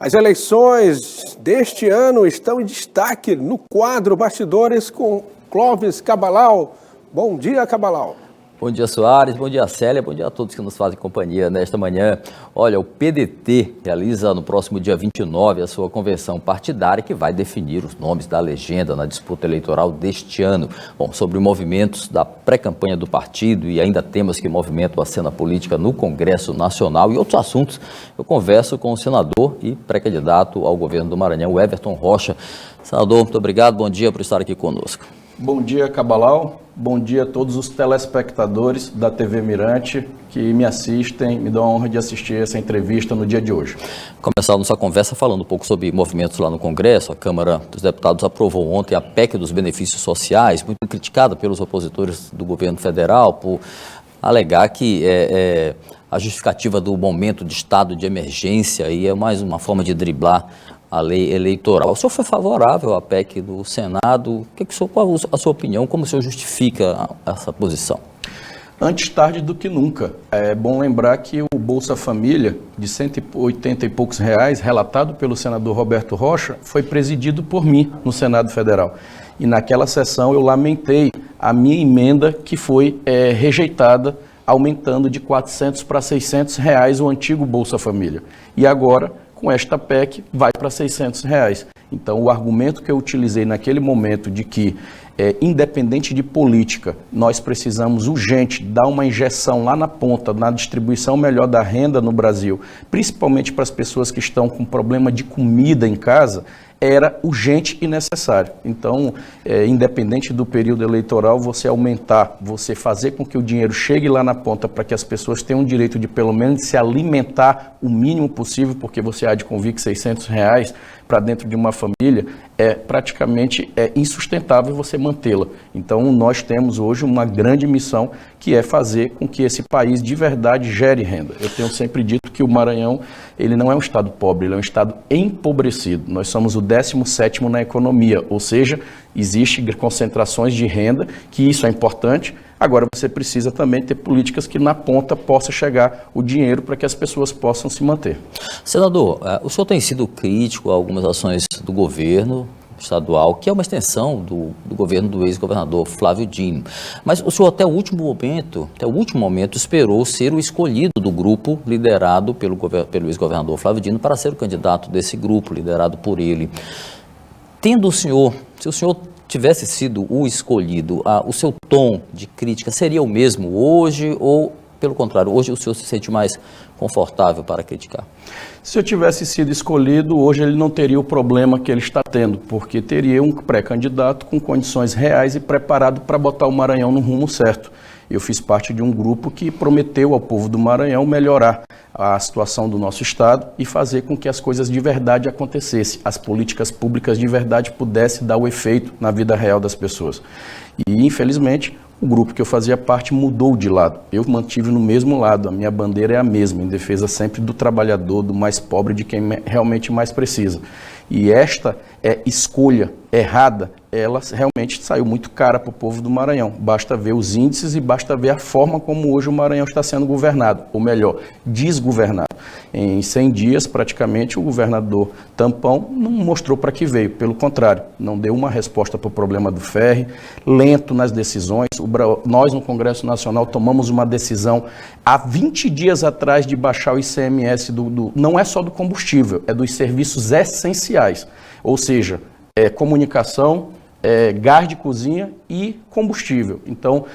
As eleições deste ano estão em destaque no quadro Bastidores com Clóvis Cabalal. Bom dia, Cabalal. Bom dia, Soares. Bom dia, Célia. Bom dia a todos que nos fazem companhia nesta manhã. Olha, o PDT realiza no próximo dia 29 a sua convenção partidária que vai definir os nomes da legenda na disputa eleitoral deste ano. Bom, sobre movimentos da pré-campanha do partido e ainda temas que movimentam a cena política no Congresso Nacional e outros assuntos, eu converso com o senador e pré-candidato ao governo do Maranhão, Everton Rocha. Senador, muito obrigado. Bom dia por estar aqui conosco. Bom dia, Cabalal. Bom dia a todos os telespectadores da TV Mirante que me assistem, me dão a honra de assistir essa entrevista no dia de hoje. Começar a nossa conversa falando um pouco sobre movimentos lá no Congresso. A Câmara dos Deputados aprovou ontem a PEC dos benefícios sociais, muito criticada pelos opositores do governo federal por alegar que a justificativa do momento de estado de emergência e é mais uma forma de driblar a lei eleitoral. O senhor foi favorável à PEC do Senado? Qual a sua opinião? Como o senhor justifica essa posição? Antes tarde do que nunca. É bom lembrar que o Bolsa Família, de 180 e poucos reais, relatado pelo senador Roberto Rocha, foi presidido por mim no Senado Federal. E naquela sessão eu lamentei a minha emenda que foi rejeitada, aumentando de 400 para 600 reais o antigo Bolsa Família. E agora, com esta PEC, vai para 600 reais. Então, o argumento que eu utilizei naquele momento de que, independente de política, nós precisamos urgente dar uma injeção lá na ponta, na distribuição melhor da renda no Brasil, principalmente para as pessoas que estão com problema de comida em casa, era urgente e necessário. Então, independente do período eleitoral, você aumentar, você fazer com que o dinheiro chegue lá na ponta para que as pessoas tenham o direito de pelo menos se alimentar o mínimo possível, porque você há de convir que 600 reais para dentro de uma família é praticamente insustentável você mantê-la. Então, nós temos hoje uma grande missão que é fazer com que esse país de verdade gere renda. Eu tenho sempre dito que o Maranhão, ele não é um estado pobre, ele é um estado empobrecido. Nós somos o 17º na economia, ou seja, existem concentrações de renda, que isso é importante. Agora você precisa também ter políticas que na ponta possa chegar o dinheiro para que as pessoas possam se manter. Senador, o senhor tem sido crítico a algumas ações do governo estadual, que é uma extensão do governo do ex-governador Flávio Dino. Mas o senhor até o último momento esperou ser o escolhido do grupo liderado pelo ex-governador Flávio Dino para ser o candidato desse grupo liderado por ele. Se o senhor tivesse sido o escolhido, o seu tom de crítica seria o mesmo hoje ou, pelo contrário, hoje o senhor se sente mais confortável para criticar? Se eu tivesse sido escolhido, hoje ele não teria o problema que ele está tendo, porque teria um pré-candidato com condições reais e preparado para botar o Maranhão no rumo certo. Eu fiz parte de um grupo que prometeu ao povo do Maranhão melhorar a situação do nosso estado e fazer com que as coisas de verdade acontecessem, as políticas públicas de verdade pudessem dar o efeito na vida real das pessoas. E, infelizmente, o grupo que eu fazia parte mudou de lado. Eu mantive no mesmo lado, a minha bandeira é a mesma, em defesa sempre do trabalhador, do mais pobre, de quem realmente mais precisa. E esta escolha errada, ela realmente saiu muito cara para o povo do Maranhão. Basta ver os índices e basta ver a forma como hoje o Maranhão está sendo governado, ou melhor, desgovernado. Em 100 dias, praticamente, o governador Tampão não mostrou para que veio, pelo contrário, não deu uma resposta para o problema do ferry, lento nas decisões. Nós, no Congresso Nacional, tomamos uma decisão há 20 dias atrás de baixar o ICMS, não é só do combustível, é dos serviços essenciais, ou seja, comunicação, gás de cozinha e combustível. Então,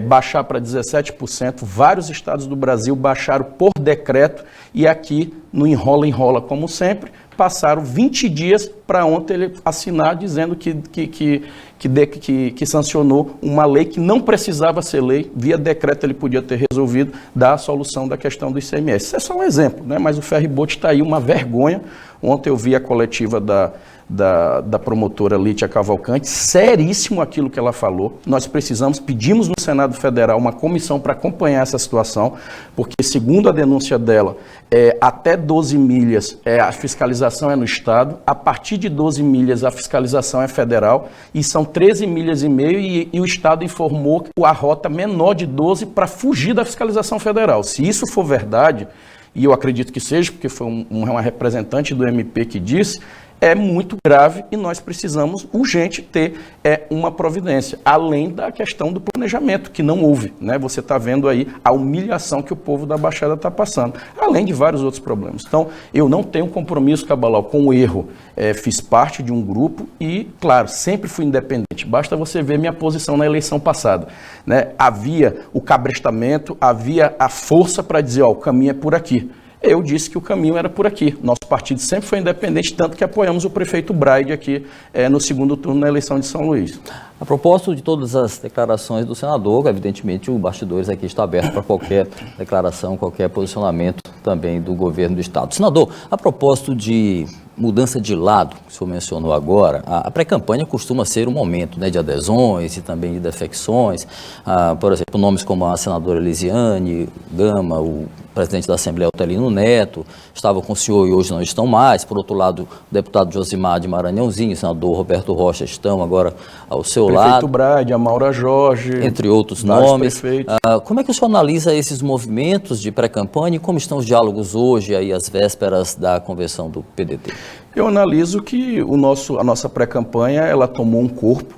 baixar para 17%, vários estados do Brasil baixaram por decreto e aqui no enrola, como sempre, passaram 20 dias para ontem ele assinar dizendo que sancionou uma lei que não precisava ser lei, via decreto ele podia ter resolvido dar a solução da questão do ICMS. Isso é só um exemplo, né? Mas o ferryboat está aí uma vergonha. Ontem eu vi a coletiva da promotora Lítia Cavalcante, seríssimo aquilo que ela falou. Nós pedimos no Senado Federal uma comissão para acompanhar essa situação, porque segundo a denúncia dela, até 12 milhas a fiscalização é no Estado, a partir de 12 milhas a fiscalização é federal, e são 13 milhas e meio e o Estado informou a rota menor de 12 para fugir da fiscalização federal. Se isso for verdade, e eu acredito que seja, porque foi uma representante do MP que disse, é muito grave e nós precisamos urgente ter uma providência, além da questão do planejamento, que não houve, né? Você está vendo aí a humilhação que o povo da Baixada está passando, além de vários outros problemas. Então, eu não tenho compromisso, Cabalal, com o erro. Fiz parte de um grupo e, claro, sempre fui independente. Basta você ver minha posição na eleição passada, né? Havia o cabrestamento, havia a força para dizer, ó, o caminho é por aqui. Eu disse que o caminho era por aqui. Nosso partido sempre foi independente, tanto que apoiamos o prefeito Braide aqui no segundo turno na eleição de São Luís. A propósito de todas as declarações do senador, evidentemente o Bastidores aqui está aberto para qualquer declaração, qualquer posicionamento também do governo do Estado. Senador, a propósito de mudança de lado, que o senhor mencionou agora, a pré-campanha costuma ser um momento, né, de adesões e também de defecções. Por exemplo, nomes como a senadora Elisiane Gama, o presidente da Assembleia, Otelino Neto, estavam com o senhor e hoje não estão mais. Por outro lado, o deputado Josimar de Maranhãozinho, o senador Roberto Rocha estão agora ao seu lado. Prefeito Braide, a Maura Jorge, entre outros nomes. Como é que o senhor analisa esses movimentos de pré-campanha e como estão os diálogos hoje, aí, às vésperas da convenção do PDT? Eu analiso que a nossa pré-campanha ela tomou um corpo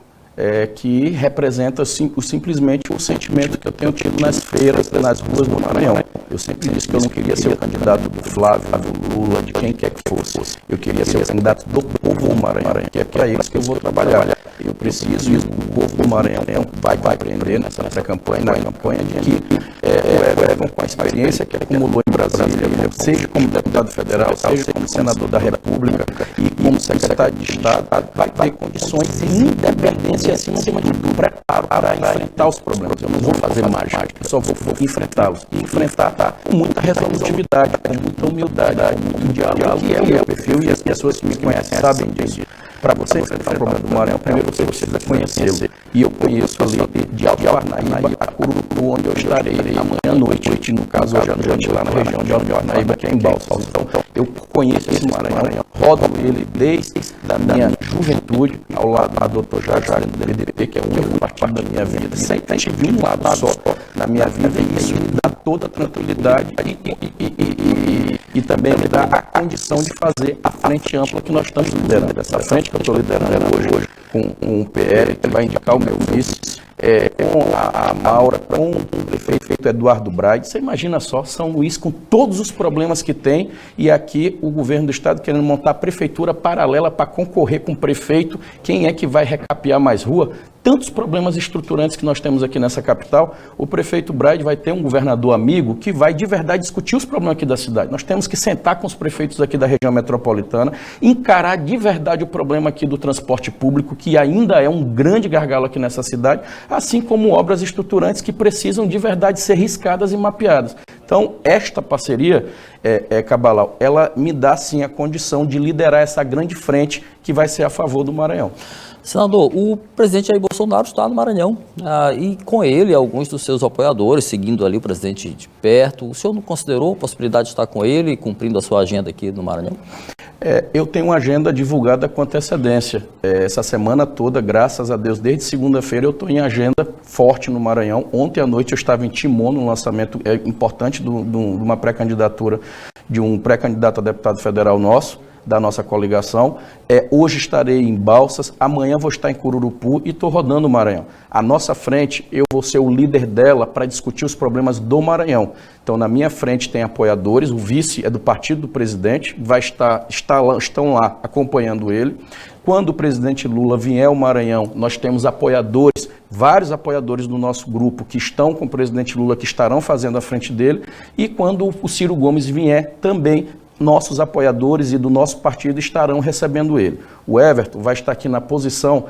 que representa simplesmente o sentimento que eu tenho tido nas feiras, nas ruas do Maranhão. Eu sempre disse que eu não queria ser o candidato do Flávio, do Lula, de quem quer que fosse. Eu queria ser o candidato do povo do Maranhão, que é para eles que eu vou trabalhar. Eu preciso isso, o povo do Maranhão vai aprender nessa pré-campanha, na campanha de que o Everton, com a experiência que acumulou em Brasília, seja como deputado federal, seja como senador da República e como secretário de Estado, vai ter condições de independência acima de tudo, preparo para enfrentar os problemas. Eu não vou fazer mágica, eu só vou enfrentá-los. E enfrentar com muita resolutividade, com muita humildade, com muito diálogo, que é o meu perfil e as pessoas que me conhecem sabem disso. Para você enfrentar o problema do Maranhão, primeiro você precisa conhecê-lo. E eu conheço ali de Alto Parnaíba a Cururupu, onde eu estarei amanhã à noite, no caso hoje à noite, lá na região de Alto Parnaíba, que é em Balsas. Então, eu conheço esse Maranhão, rodo ele desde a minha juventude, ao lado do Dr. Jair do PDT, que é o partido da minha vida. Sempre tive um lado só na minha vida e isso me dá toda a tranquilidade e também me dá a condição de fazer a frente ampla que nós estamos liderando. Essa frente que eu estou liderando hoje com o PL, que vai indicar o meu vice, com a Maura, com o prefeito Eduardo Braide. Você imagina só, São Luís com todos os problemas que tem e aqui o governo do estado querendo montar a prefeitura paralela para concorrer com o prefeito. Quem é que vai recapear mais rua? Tantos problemas estruturantes que nós temos aqui nessa capital, o prefeito Braide vai ter um governador amigo que vai de verdade discutir os problemas aqui da cidade. Nós temos que sentar com os prefeitos aqui da região metropolitana, encarar de verdade o problema aqui do transporte público, que ainda é um grande gargalo aqui nessa cidade, assim como obras estruturantes que precisam de verdade ser riscadas e mapeadas. Então, esta parceria, Cabalal, ela me dá sim a condição de liderar essa grande frente que vai ser a favor do Maranhão. Senador, o presidente Jair Bolsonaro está no Maranhão e com ele alguns dos seus apoiadores, seguindo ali o presidente de perto. O senhor não considerou a possibilidade de estar com ele, cumprindo a sua agenda aqui no Maranhão? Eu tenho uma agenda divulgada com antecedência. Essa semana toda, graças a Deus, desde segunda-feira eu estou em agenda forte no Maranhão. Ontem à noite eu estava em Timon, num lançamento importante de uma pré-candidatura, de um pré-candidato a deputado federal nosso, da nossa coligação. Hoje estarei em Balsas, amanhã vou estar em Cururupu e estou rodando o Maranhão. A nossa frente, eu vou ser o líder dela para discutir os problemas do Maranhão. Então, na minha frente tem apoiadores, o vice é do partido do presidente, estão lá acompanhando ele. Quando o presidente Lula vier ao Maranhão, nós temos apoiadores, vários apoiadores do nosso grupo que estão com o presidente Lula, que estarão fazendo a frente dele. E quando o Ciro Gomes vier, também nossos apoiadores e do nosso partido estarão recebendo ele. O Everton vai estar aqui na posição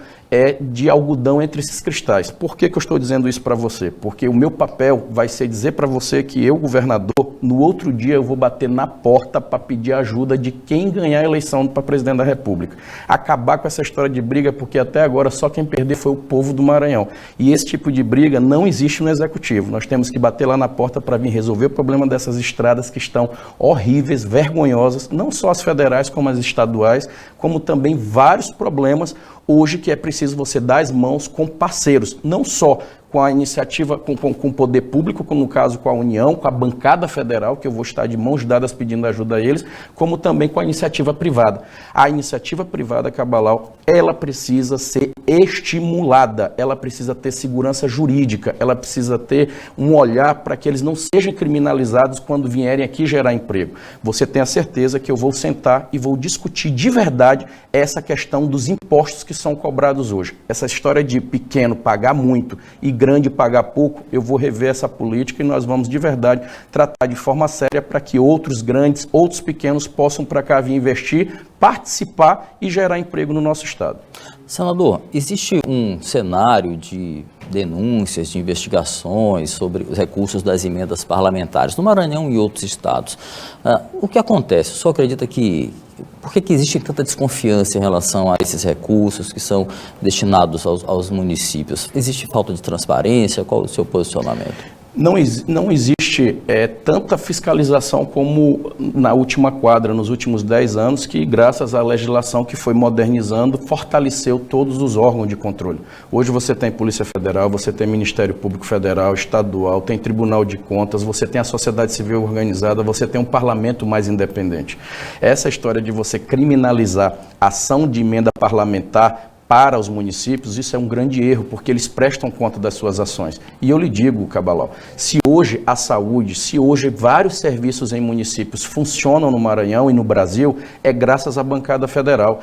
de algodão entre esses cristais. Por que eu estou dizendo isso para você? Porque o meu papel vai ser dizer para você que eu, governador, no outro dia eu vou bater na porta para pedir ajuda de quem ganhar a eleição para presidente da República. Acabar com essa história de briga, porque até agora só quem perder foi o povo do Maranhão. E esse tipo de briga não existe no Executivo. Nós temos que bater lá na porta para vir resolver o problema dessas estradas que estão horríveis, vergonhosas, não só as federais como as estaduais, como também vários problemas hoje que é preciso você dar as mãos com parceiros, não só com a iniciativa, com o poder público, no caso com a União, com a bancada federal, que eu vou estar de mãos dadas pedindo ajuda a eles, como também com a iniciativa privada. A iniciativa privada, Cabalal, ela precisa ser estimulada, ela precisa ter segurança jurídica, ela precisa ter um olhar para que eles não sejam criminalizados quando vierem aqui gerar emprego. Você tem a certeza que eu vou sentar e vou discutir de verdade essa questão dos impostos que são cobrados hoje. Essa história de pequeno pagar muito e grande pagar pouco, eu vou rever essa política e nós vamos de verdade tratar de forma séria para que outros grandes, outros pequenos possam para cá vir investir, participar e gerar emprego no nosso estado. Senador, existe um cenário de denúncias, de investigações sobre os recursos das emendas parlamentares no Maranhão e outros estados. O que acontece? O senhor acredita que... Por que existe tanta desconfiança em relação a esses recursos que são destinados aos municípios? Existe falta de transparência? Qual é o seu posicionamento? Não existe tanta fiscalização como na última quadra, nos últimos 10 anos, que graças à legislação que foi modernizando, fortaleceu todos os órgãos de controle. Hoje você tem Polícia Federal, você tem Ministério Público Federal, Estadual, tem Tribunal de Contas, você tem a sociedade civil organizada, você tem um parlamento mais independente. Essa história de você criminalizar ação de emenda parlamentar para os municípios, isso é um grande erro, porque eles prestam conta das suas ações. E eu lhe digo, Cabalal, se hoje a saúde, se hoje vários serviços em municípios funcionam no Maranhão e no Brasil, é graças à bancada federal.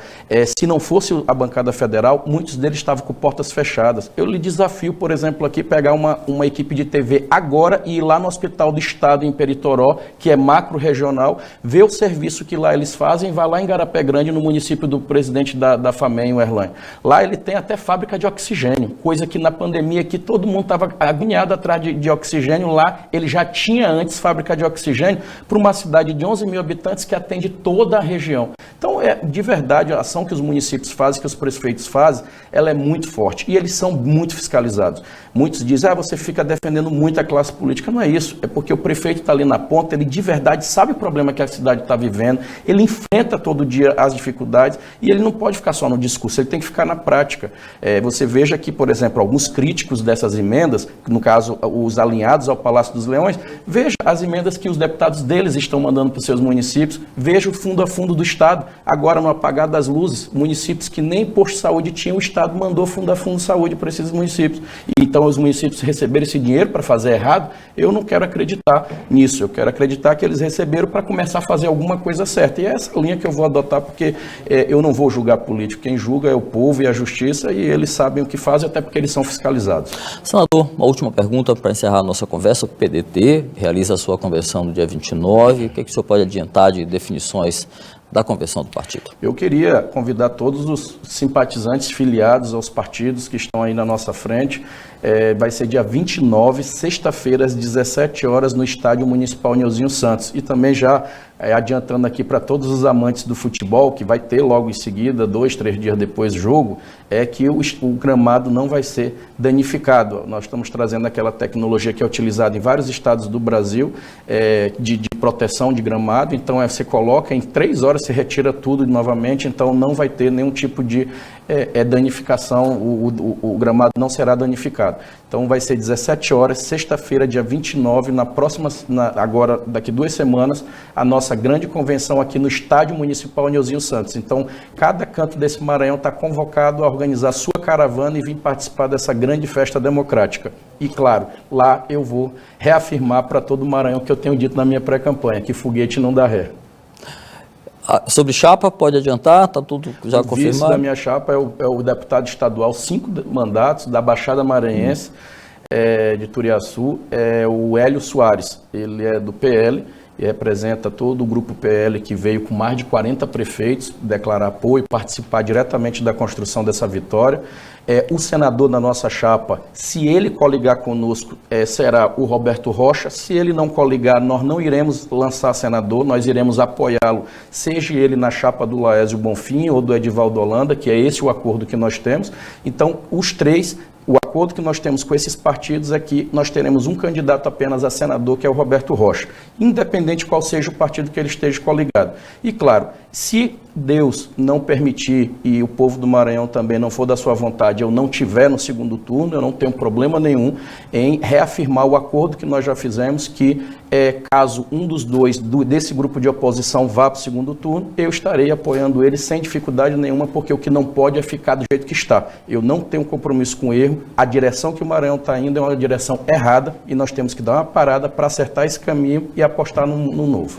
Se não fosse a bancada federal, muitos deles estavam com portas fechadas. Eu lhe desafio, por exemplo, aqui, pegar uma equipe de TV agora e ir lá no Hospital do Estado, em Peritoró, que é macro-regional, ver o serviço que lá eles fazem, vai lá em Garapé Grande, no município do presidente da FAMEM, o Erlânio. Lá ele tem até fábrica de oxigênio, coisa que na pandemia aqui todo mundo estava agoniado atrás de oxigênio. Lá ele já tinha antes fábrica de oxigênio para uma cidade de 11 mil habitantes que atende toda a região. Então, de verdade, a ação que os municípios fazem, que os prefeitos fazem, ela é muito forte e eles são muito fiscalizados. Muitos dizem, você fica defendendo muito a classe política. Não é isso, é porque o prefeito está ali na ponta, ele de verdade sabe o problema que a cidade está vivendo, ele enfrenta todo dia as dificuldades e ele não pode ficar só no discurso, ele tem que ficar na prática. Você veja que, por exemplo, alguns críticos dessas emendas, no caso os alinhados ao Palácio dos Leões, veja as emendas que os deputados deles estão mandando para os seus municípios, veja o fundo a fundo do Estado, agora no apagar das luzes, municípios que nem posto de saúde tinham, o Estado mandou fundo a fundo de saúde para esses municípios. E então os municípios receberam esse dinheiro para fazer errado, eu não quero acreditar nisso, eu quero acreditar que eles receberam para começar a fazer alguma coisa certa. E é essa linha que eu vou adotar, porque eu não vou julgar político, quem julga é o povo e a justiça, e eles sabem o que fazem, até porque eles são fiscalizados. Senador, uma última pergunta para encerrar a nossa conversa. O PDT realiza a sua convenção no dia 29. O que o senhor pode adiantar de definições da convenção do partido? Eu queria convidar todos os simpatizantes filiados aos partidos que estão aí na nossa frente. Vai ser dia 29, sexta-feira, às 17 horas, no Estádio Municipal Neuzinho Santos. E também já adiantando aqui para todos os amantes do futebol, que vai ter logo em seguida, 2, 3 dias depois do jogo, que o gramado não vai ser danificado. Nós estamos trazendo aquela tecnologia que é utilizada em vários estados do Brasil, de proteção de gramado. Então, você coloca em 3 horas, se retira tudo novamente, então não vai ter nenhum tipo de danificação, o gramado não será danificado. Então vai ser 17 horas, sexta-feira, dia 29, agora daqui 2 semanas, a nossa grande convenção aqui no Estádio Municipal Neuzinho Santos. Então, cada canto desse Maranhão está convocado a organizar sua caravana e vir participar dessa grande festa democrática. E claro, lá eu vou reafirmar para todo o Maranhão que eu tenho dito na minha pré-campanha, que foguete não dá ré. Sobre chapa, pode adiantar? Está tudo já confirmado? O vice da minha chapa é o deputado estadual, 5 mandatos, da Baixada Maranhense, de Turiaçu, o Hélio Soares. Ele é do PL e representa todo o grupo PL que veio com mais de 40 prefeitos declarar apoio e participar diretamente da construção dessa vitória. O senador da nossa chapa, se ele coligar conosco, será o Roberto Rocha. Se ele não coligar, nós não iremos lançar senador, nós iremos apoiá-lo, seja ele na chapa do Laésio Bonfim ou do Edivaldo Holanda, que é esse o acordo que nós temos. Então, os três, o acordo que nós temos com esses partidos é que nós teremos um candidato apenas a senador, que é o Roberto Rocha, independente qual seja o partido que ele esteja coligado. E claro, se Deus não permitir e o povo do Maranhão também não for da sua vontade, eu não tiver no segundo turno, eu não tenho problema nenhum em reafirmar o acordo que nós já fizemos, que caso um dos dois desse grupo de oposição vá para o segundo turno, eu estarei apoiando ele sem dificuldade nenhuma, porque o que não pode é ficar do jeito que está. Eu não tenho compromisso com o erro, a direção que o Maranhão está indo é uma direção errada e nós temos que dar uma parada para acertar esse caminho e apostar no novo.